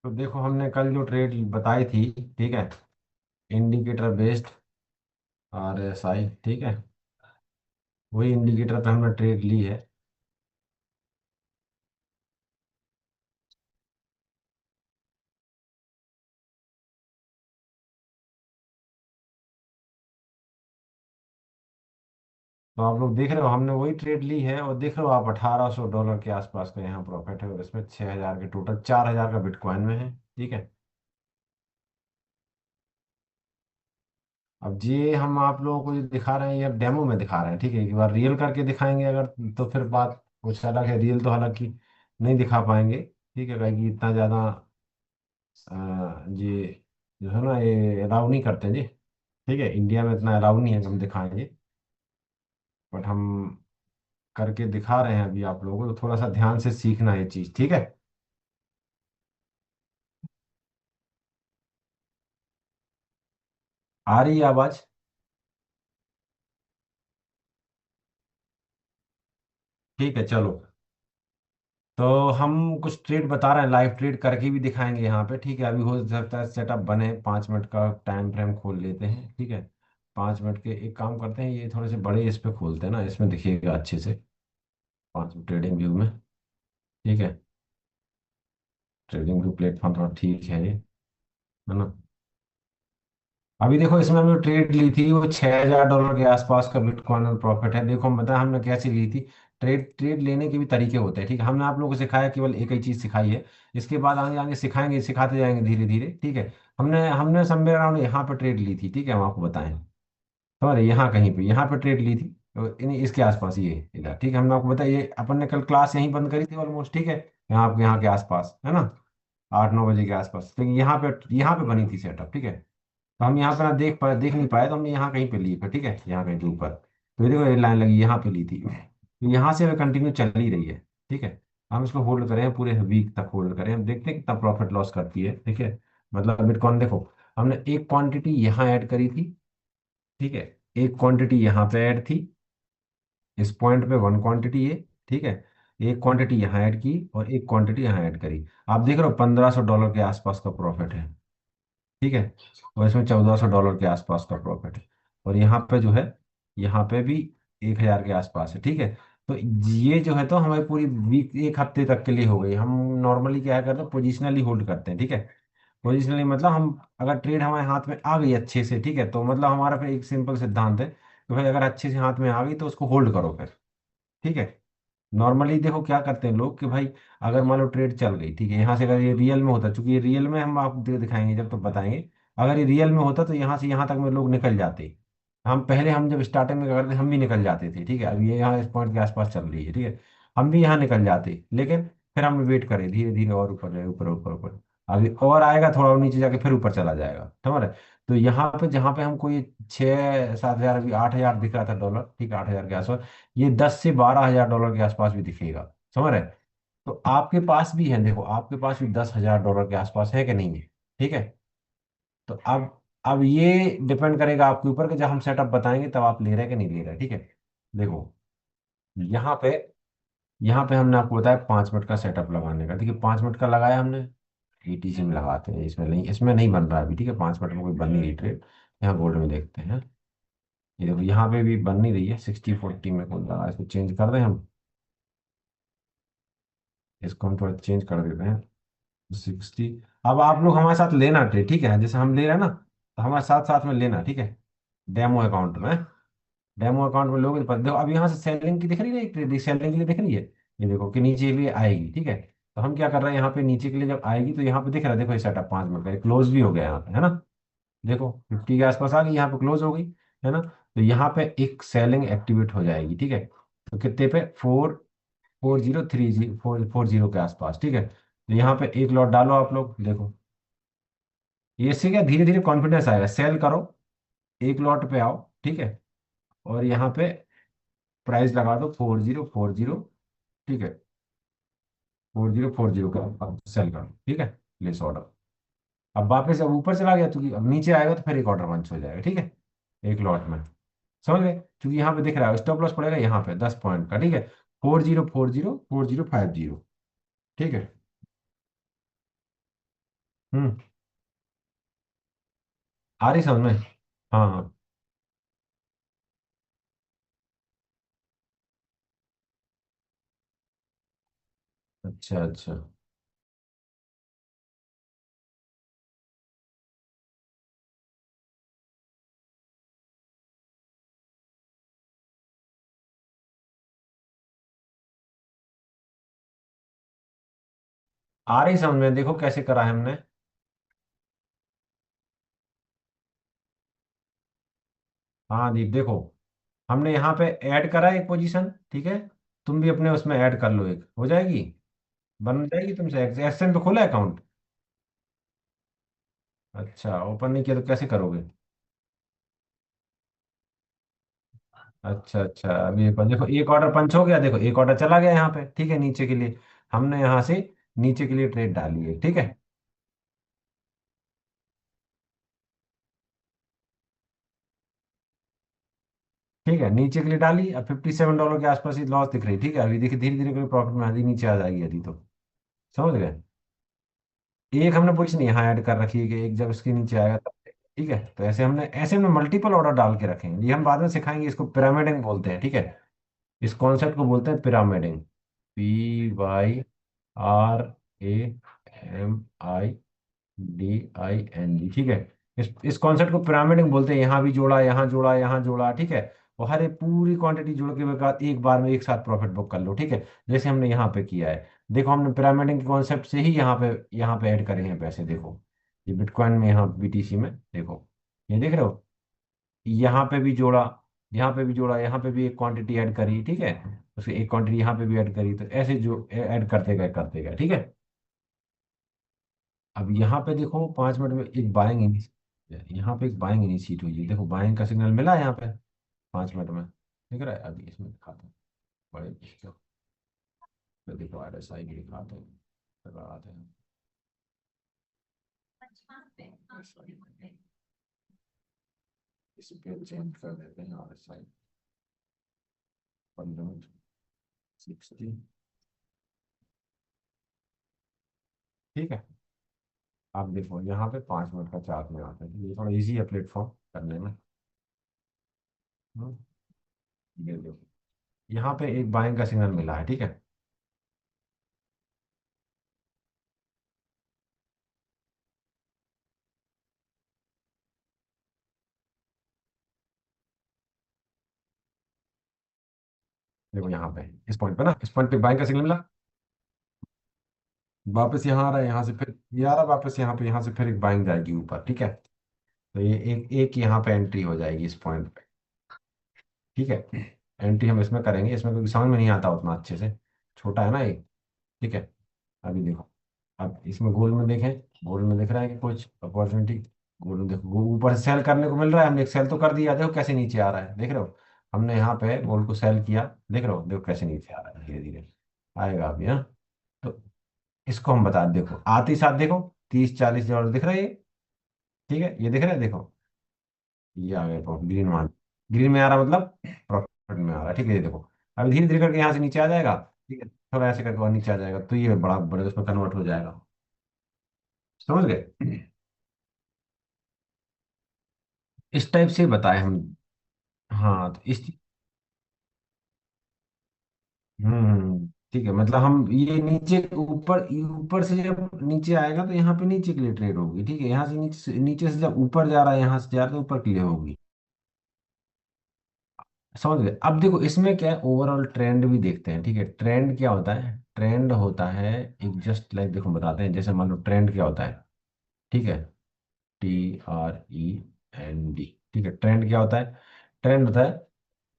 तो देखो हमने कल जो ट्रेड बताई थी, ठीक है, इंडिकेटर बेस्ड RSI, ठीक है, वही इंडिकेटर पे हमने ट्रेड ली है। तो आप लोग देख रहे हो हमने वही ट्रेड ली है, और देख रहे हो आप $1800 के आसपास का यहाँ प्रॉफिट है, और इसमें 6000 के टोटल 4000 का बिटकॉइन में है, ठीक है। अब ये हम आप लोगों को जो दिखा रहे हैं ये डेमो में दिखा रहे हैं, ठीक है। एक बार रियल करके दिखाएंगे अगर, तो फिर बात कुछ अलग है। रियल तो हालांकि नहीं दिखा पाएंगे, ठीक है, क्योंकि इतना ज़्यादा ये जो है ना ये अलाउ नहीं करते जी, ठीक है। इंडिया में इतना अलाउ नहीं है कि हम दिखाएंगे, बट हम करके दिखा रहे हैं अभी आप लोगों को, तो थोड़ा सा ध्यान से सीखना है ये चीज़, ठीक है। आ रही है आवाज़? ठीक है, चलो। तो हम कुछ ट्रेड बता रहे हैं, लाइव ट्रेड करके भी दिखाएंगे यहाँ पे, ठीक है। अभी हो सकता है सेटअप बने, 5 मिनट का टाइम फ्रेम खोल लेते हैं, ठीक है। 5 मिनट के एक काम करते हैं, ये थोड़े से बड़े इस पे खोलते हैं ना, इसमें दिखेगा अच्छे से, 5 ट्रेडिंग व्यू में, ठीक है। ट्रेडिंग व्यू प्लेटफॉर्म थोड़ा ठीक है ये, है ना। अभी देखो इसमें हमने ट्रेड ली थी, वो $6000 के आसपास का बिटकॉइन में प्रॉफिट है। देखो हम बताएं हमने कैसे ली थी। ट्रेड ट्रेड लेने के भी तरीके होते हैं, ठीक है। हमने आप लोगों को सिखाया, केवल एक ही चीज सिखाई है। इसके बाद आगे आगे सिखाएंगे, सिखाते जाएंगे धीरे धीरे, ठीक है। हमने हमने समवेयर अराउंड यहाँ पे ट्रेड ली थी, ठीक है, हम आपको बताएं। समझ यहाँ कहीं पे यहाँ पे ट्रेड ली थी, तो इसके आसपास ये इधर, ठीक है। हमने आपको बताया, ये अपन ने कल क्लास यहीं बंद करी थी ऑलमोस्ट, ठीक है। यहाँ के आसपास है ना, 8-9 बजे के आसपास, लेकिन यहाँ पे बनी थी सेटअप, ठीक है। तो हम यहाँ पे ना देख नहीं पाए, तो हमने यहाँ कहीं पे ली फिर, ठीक है, यहाँ कहीं पे ऊपर। तो ये देखो ये लाइन लगी, यहाँ पे ली थी, तो यहाँ से हमें कंटिन्यू चल ही रही है, ठीक है। हम इसको होल्ड करें, पूरे वीक तक होल्ड करें, हम देखते हैं कितना प्रॉफिट लॉस करती है, ठीक है। मतलब बिटकॉइन देखो, हमने एक क्वांटिटी यहाँ ऐड करी थी, ठीक है। एक क्वांटिटी यहाँ पे ऐड थी, इस पॉइंट पे वन क्वांटिटी है, ठीक है। एक क्वांटिटी यहाँ ऐड की और एक क्वांटिटी यहाँ ऐड करी। आप देख रहे हो $1500 के आसपास का प्रॉफिट है, ठीक है। और इसमें $1400 के आसपास का प्रॉफिट है। और यहाँ पे जो है, यहाँ पे भी 1000 के आसपास है, ठीक है। तो ये जो है तो हमारी पूरी वीक, एक हफ्ते तक के लिए हो गई। हम नॉर्मली क्या करते हैं, पोजिशनली होल्ड करते हैं, ठीक है। पोजिशनली मतलब हम, अगर ट्रेड हमारे हाथ में आ गई अच्छे से, ठीक है, तो मतलब हमारा फिर एक सिंपल सिद्धांत है कि भाई अगर अच्छे से हाथ में आ गई तो उसको होल्ड करो फिर, ठीक है। नॉर्मली देखो क्या करते हैं लोग कि भाई, अगर मान लो ट्रेड चल गई, ठीक है, यहाँ से अगर ये रियल में होता, चूंकि ये रियल में हम आपको दिखाएंगे जब तो बताएंगे। अगर ये रियल में होता तो यहाँ से यहाँ तक में लोग निकल जाते। हम जब स्टार्टिंग में करते हम भी निकल जाते थे, ठीक है। अब ये यहाँ इस पॉइंट के आसपास चल रही है, ठीक है। हम भी यहाँ निकल जाते, लेकिन फिर हम वेट करें, धीरे धीरे और ऊपर जाए, ऊपर ऊपर ऊपर। अभी और आएगा थोड़ा और नीचे जाके फिर ऊपर चला जाएगा, समझ रहे। तो यहाँ पे जहाँ पे हमको ये 6-7 हजार, अभी 8000 दिख रहा था डॉलर, ठीक है, 8000 के आसपास, ये $10 से 12 हजार के आसपास भी दिखेगा, समझ रहे। तो आपके पास भी है, देखो आपके पास भी $10 हजार के आसपास है कि नहीं है, ठीक है। तो अब ये डिपेंड करेगा आपके ऊपर कि जब हम सेटअप बताएंगे तब आप ले रहे हैं कि नहीं ले रहे, ठीक है। देखो यहाँ पे यहाँ पे हमने आपको बताया 5 मिनट का सेटअप लगाने का, देखिए 5 मिनट का लगाया हमने। ETC में लगाते हैं, इसमें नहीं बन रहा है अभी, ठीक है। 5 मिनट में कोई बन नहीं रही ट्रेड। यहाँ गोल्ड में देखते हैं, ये देखो यहाँ पे भी बन नहीं रही है, 60-40 में कौन लगा, इसको चेंज कर दें हम। इसको हम थोड़ा चेंज कर देते हैं, 60। अब आप लोग हमारे साथ लेना ट्रेड, ठीक है, जैसे हम ले रहे हैं ना, तो हमारे साथ साथ में लेना, ठीक है। डेमो अकाउंट में, डेमो अकाउंट में लोगे तो देखो अब यहाँ से सेलिंग की दिख रही है, एक ट्रेड सेलिंग के लिए दिख रही है। ये देखो कि नीचे के लिए आएगी, ठीक है। तो हम क्या कर रहे हैं, यहाँ पे नीचे के लिए जब आएगी तो यहाँ पे दिख रहा है, देखो ये सेटअप 5 मिनट का क्लोज भी हो गया यहाँ पे, है ना। देखो 50 के आसपास आ गई, यहाँ पे क्लोज हो गई, है ना। तो यहाँ पे एक सेलिंग एक्टिवेट हो जाएगी, ठीक है। तो कितने पे, 44030 के आसपास, ठीक है। तो यहाँ पे एक लॉट डालो आप लोग, देखो ये इससे क्या धीरे धीरे कॉन्फिडेंस आएगा, सेल करो, एक लॉट पे आओ, ठीक है। और यहाँ पे प्राइस लगा दो 4040, ठीक है। 4040 का अब सेल करो, ठीक है, प्लेस ऑर्डर। अब वापस अब ऊपर चला गया, क्योंकि अब नीचे आएगा तो फिर एक ऑर्डर मंच हो जाएगा, ठीक है, एक लॉट में। समझ गए, क्योंकि यहाँ पे दिख रहा है स्टॉप लॉस पड़ेगा यहाँ पे 10 पॉइंट का, ठीक है। 40404050, ठीक है। हम्म। आ रही समझ में। हाँ हाँ। अच्छा अच्छा। आ रही समझ में, देखो कैसे करा है हमने। हाँ दीप देखो, हमने यहाँ पे ऐड करा एक पोजीशन, ठीक है। तुम भी अपने उसमें ऐड कर लो, एक हो जाएगी। बन जाएगी तुमसे, एक्सचेंज पे खोला अकाउंट? अच्छा, ओपन नहीं किया तो कैसे करोगे? अच्छा अच्छा, अभी एक बार देखो, एक ऑर्डर पंच हो गया, देखो एक ऑर्डर चला गया यहाँ पे, ठीक है, नीचे के लिए। हमने यहाँ से नीचे के लिए ट्रेड डाली है, ठीक है। ठीक है, नीचे के लिए डाली, अब $57 के आसपास ही लॉस दिख रही, ठीक है। अभी देखिए धीरे धीरे करके प्रॉफिट में आधी नीचे आ जाएगी यदि तो। समझ गए? एक हमने पोजीशन यहाँ ऐड कर रखी है कि एक जब इसके नीचे आएगा तब, ठीक है। तो ऐसे हमने मल्टीपल ऑर्डर डाल के रखे हैं, ये हम बाद में सिखाएंगे, इसको पिरामिडिंग बोलते हैं, ठीक है। इस कॉन्सेप्ट को बोलते हैं पिरामिडिंग। PYRAMIDING, ठीक है। इस कॉन्सेप्ट को पिरामिडिंग बोलते हैं। यहाँ भी जोड़ा, यहाँ जोड़ा, यहाँ जोड़ा, ठीक है। और हर एक पूरी क्वांटिटी जोड़ के बाद एक बार में एक साथ प्रॉफिट बुक कर लो, ठीक है। जैसे हमने यहाँ पे किया है, देखो हमने पिरामिडिंग के कॉन्सेप्ट से ही यहाँ पे ऐड करे हैं पैसे, देखो। ये बिटकॉइन में, यहाँ BTC में देखो, ये देख रहे हो। यहाँ पे भी जोड़ा, यहाँ पे भी जोड़ा, यहाँ पे भी एक क्वांटिटी ऐड करी, ठीक है। उसके एक क्वांटिटी यहाँ पे भी ऐड करी, तो ऐसे जो ऐड करते गए, ठीक है। अब यहाँ पे देखो 5 मिनट में एक बाइंग इनिशिएट, यहाँ पे एक बाइंग इनिशिएट हुई है, देखो बाइंग का सिग्नल मिला है यहाँ पे 5 मिनट में, दिख रहा है। अभी इसमें दिखाते हैं, बड़े तो देखो RSI भी दिखाते हैं, लगाते हैं। RSI इस पे चेंज कर देते हैं, RSI 1560, ठीक है। आप देखो यहाँ पे 5 मिनट का चार्ट में आता है, ये थोड़ा इजी है प्लेटफॉर्म करने में। हम्म, ये देखो, यहाँ पे एक बाइंग का सिग्नल मिला है, ठीक है। देखो यहाँ पे इस पॉइंट पे ना, इस पॉइंट पे बाइंग का सिग्नल मिला, वापस यहाँ आ रहा है, यहाँ से फिर ये आ रहा है वापस यहाँ पे, यहाँ से फिर एक बाइंग जाएगी ऊपर, ठीक है। तो ये एक एक यहाँ पे एंट्री हो जाएगी इस पॉइंट पे, ठीक है। एंट्री हम इसमें करेंगे, इसमें क्योंकि समझ में नहीं आता उतना अच्छे से, छोटा है ना ये, ठीक है। अभी देखो, अब इसमें गोल्ड में देखें, गोल्ड में दिख रहा है कि कुछ अपॉर्चुनिटी। गोल्ड में देखो, ऊपर से सेल करने को मिल रहा है, हमने एक सेल तो कर दिया, देखो कैसे नीचे आ रहा है, देख रहे हो। हमने यहाँ पे गोल्ड को सेल किया, देख रहे हो, देखो कैसे नीचे आ रहा है, धीरे धीरे आएगा अभी, हाँ। तो इसको हम बता, देखो आते ही साथ देखो, 30-40 डॉलर दिख रहा है ये, ठीक है, ये दिख रहा है, देखो ये आ गया प्रॉफिट, ग्रीन मान, ग्रीन में आ रहा मतलब प्रॉफिट में आ रहा है, ठीक है। ये देखो अभी धीरे धीरे करके यहाँ से नीचे आ जाएगा, ठीक है। थोड़ा ऐसे करके और नीचे आ जाएगा, तो ये बड़ा बड़े उसमें कन्वर्ट हो जाएगा। समझ गए? इस टाइप से बताए हम। हाँ तो इस, ठीक है, मतलब हम ये नीचे ऊपर, ऊपर से जब नीचे आएगा तो यहाँ पे नीचे के लिए ट्रेड होगी, ठीक है। यहाँ से नीचे से जब ऊपर जा रहा है, यहाँ से जा रहा है तो ऊपर के लिए होगी। समझ गए? अब देखो इसमें क्या है, ओवरऑल ट्रेंड भी देखते हैं, ठीक है। ट्रेंड क्या होता है? ट्रेंड होता है एक, जस्ट लाइक देखो बताते हैं, जैसे मान लो ट्रेंड क्या होता है, ठीक है। TREND, ठीक है। ट्रेंड क्या होता है? ट्रेंड होता है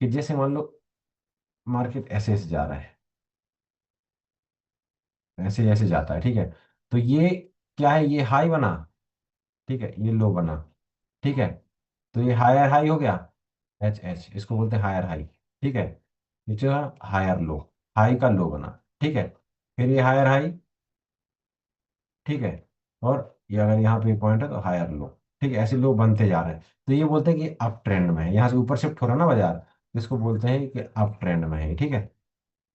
कि जैसे मान लो मार्केट ऐसे ऐसे जा रहा है, ऐसे ऐसे जाता है, ठीक है। तो ये क्या है, ये हाई बना, ठीक है, ये लो बना, ठीक है। तो ये हायर हाई हो गया, HH, इसको बोलते हैं हायर हाई, ठीक है। नीचे हायर लो, हाई का लो बना, ठीक है। फिर ये हायर हाई, ठीक है। और ये अगर यहाँ पे पॉइंट है तो हायर लो, ठीक है। ऐसे लो बनते जा रहे हैं, तो ये बोलते हैं कि अप ट्रेंड में है, यहाँ से ऊपर शिफ्ट हो रहा है ना बाजार, इसको बोलते हैं कि अप ट्रेंड में है, ठीक है।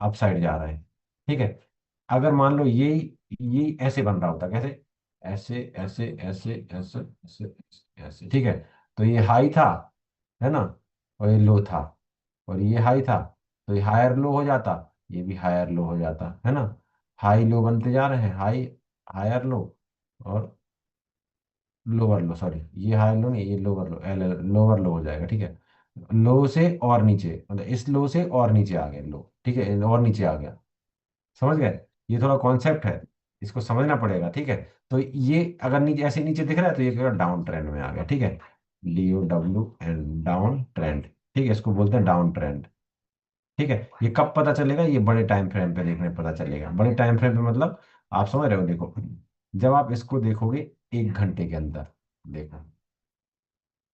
अप साइड जा रहा है, ठीक है। अगर मान लो ये ऐसे बन रहा होता, कैसे? ऐसे ऐसे ऐसे ऐसे ऐसे ऐसे, ठीक है। तो ये हाई था, है ना, और ये लो था, और ये हाई था, तो ये हायर लो हो जाता, ये भी हायर लो हो जाता, है ना। हाई लो बनते जा रहे हैं, हाई, हायर लो, और लोअर लो, सॉरी, ये हायर लो नहीं, ये लोअर लो, एल लोअर लो हो जाएगा, ठीक है। लो से और नीचे, मतलब इस लो से और नीचे आ गए लो, ठीक है, और नीचे आ गया, समझ गए। ये थोड़ा कॉन्सेप्ट है, इसको समझना पड़ेगा, ठीक है। तो ये अगर नीचे ऐसे नीचे दिख रहा है तो ये डाउन ट्रेंड में आ गया, ठीक है। DOWN, डाउन ट्रेंड, ठीक है, इसको बोलते हैं डाउन ट्रेंड, ठीक है। ये कब पता चलेगा, ये बड़े टाइम फ्रेम पे देखने पता चलेगा, बड़े टाइम फ्रेम पे मतलब आप समझ रहे हो, देखो, जब आप इसको देखोगे 1 घंटे के अंदर, देखो,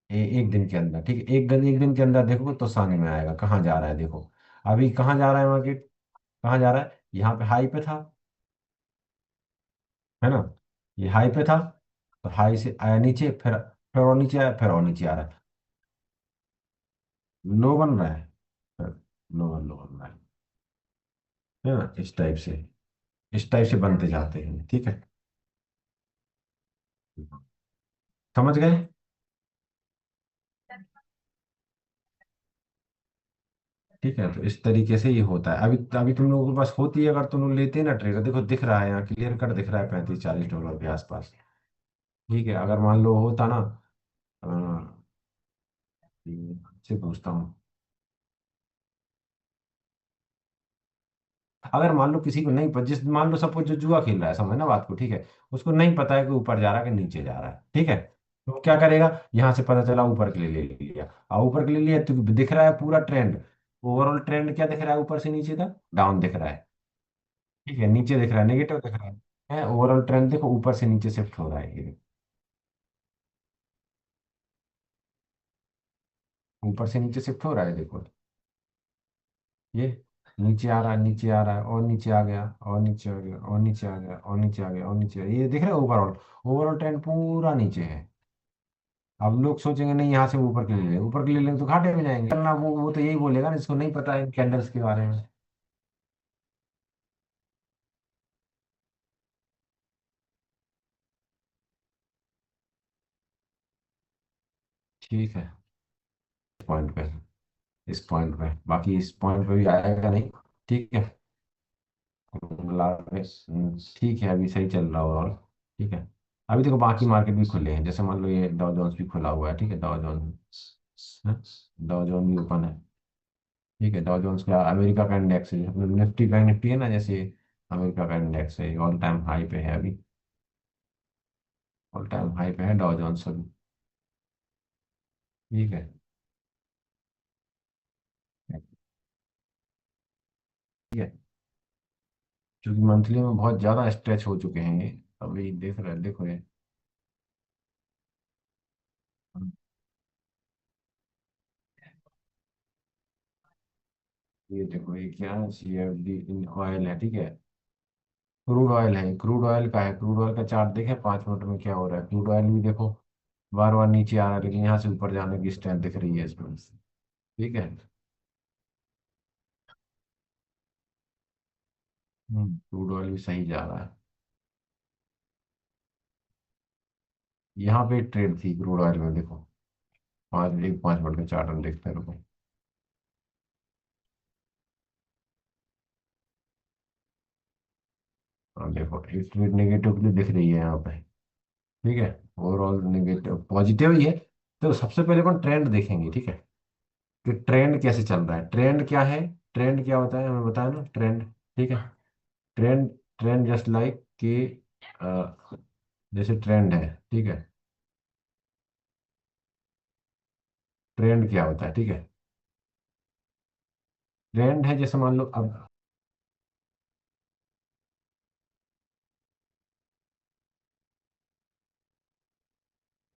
एक दिन के अंदर, ठीक है, एक दिन के अंदर देखोगे तो समझ में आएगा कहाँ जा रहा है, देखो। अभी कहाँ जा रहा है मार्केट, कहाँ जा रहा है, यहाँ पे हाई पे था, है ना, ये हाई पे था, तो हाई से आया नीचे, फिर और नीचे आया, फिर और नीचे आ रहा है, लो बन रहा है, फिर लोअर लो बन रहा है ना, इस टाइप से, इस टाइप से बनते जाते हैं, ठीक है। समझ गए। ठीक है, तो इस तरीके से ये होता है। अभी अभी तुम लोगों के पास होती है, अगर तुम लोग लेते हैं ना ट्रेड, देखो दिख रहा है यहाँ, क्लियर कट दिख रहा है, $35-40 के आसपास, ठीक है। अगर मान लो होता ना, अ, से पूछता हूँ, अगर मान लो किसी को नहीं पता, जिस मान लो सपोज जो जुआ खेल रहा है, समझ ना बात को, ठीक है, उसको नहीं पता है कि ऊपर जा रहा है कि नीचे जा रहा है, ठीक है, तो क्या करेगा, यहाँ से पता चला ऊपर के लिए ले लिया, और ऊपर के लिए लिया तो दिख रहा है पूरा ट्रेंड, ओवरऑल ट्रेंड क्या दिख रहा है, ऊपर से नीचे तक डाउन दिख रहा है, ठीक है, नीचे दिख रहा है, नेगेटिव दिख रहा है, ओवरऑल ट्रेंड देखो ऊपर से नीचे शिफ्ट हो रहा है, ये ऊपर से नीचे शिफ्ट हो रहा है, देखो, ये नीचे आ रहा है, नीचे आ रहा है, और नीचे आ गया, और नीचे आ गया, और नीचे आ गया, और नीचे आ गया, और नीचे आ गया, ये दिख रहा है ओवरऑल, ओवरऑल ट्रेंड पूरा नीचे है। अब लोग सोचेंगे नहीं यहाँ से ऊपर के लिए ले, ऊपर के लिए लेंगे तो घाटे में जाएंगे, करना वो तो यही बोलेगा ना, जिसको नहीं पता है कैंडल्स के बारे में। ठीक है, इस पॉइंट पे, इस पॉइंट पे, बाकी इस पॉइंट पे भी आएगा नहीं, ठीक है। ठीक है, अभी सही चल रहा है और, ठीक है। अभी देखो बाकी मार्केट भी खुले हैं, जैसे मान लो ये डाउ जोन्स भी खुला हुआ है, ठीक है, डाउ जोन्स, डाउ जोन भी ओपन है, ठीक है। डाउ जोन्स का अमेरिका का इंडेक्स है, निफ्टी का, निफ्टी है ना जैसे, अमेरिका का इंडेक्स है, ऑल टाइम हाई पे है अभी, ऑल टाइम हाई पे है डाउ जोन्स अभी, ठीक है, ठीक है। क्योंकि मंथली में बहुत ज्यादा स्ट्रेच हो चुके हैं ये, अभी देख रहे देखो ये देखो, ये क्या है, CFD इन ऑयल है, ठीक है, क्रूड ऑयल है, क्रूड ऑयल का है, क्रूड ऑयल का चार्ट देखे 5 मिनट में क्या हो रहा है, क्रूड ऑयल भी देखो बार बार नीचे आ रहा है, लेकिन यहाँ से ऊपर जाने की स्ट्रेंथ दिख रही है इसमें, ठीक है। क्रूड ऑयल भी सही जा रहा है, यहाँ पे ट्रेड थी क्रूड ऑयल में, देखो 5 मिनट का चार्ट हम देखते रहो, और देखो एक ट्रेड नेगेटिवली दिख रही है यहाँ पे, ठीक है, ओवरऑल नेगेटिव पॉजिटिव ही है। तो सबसे पहले अपन ट्रेंड देखेंगे, ठीक है, कि ट्रेंड कैसे चल रहा है, ट्रेंड क्या है, ट्रेंड क्या होता है हमें बताया ना, ट्रेंड, ठीक है। ट्रेंड, ट्रेंड जस्ट लाइक कि जैसे ट्रेंड है, ठीक है, ट्रेंड क्या होता है, ठीक है, ट्रेंड है जैसे मान लो अब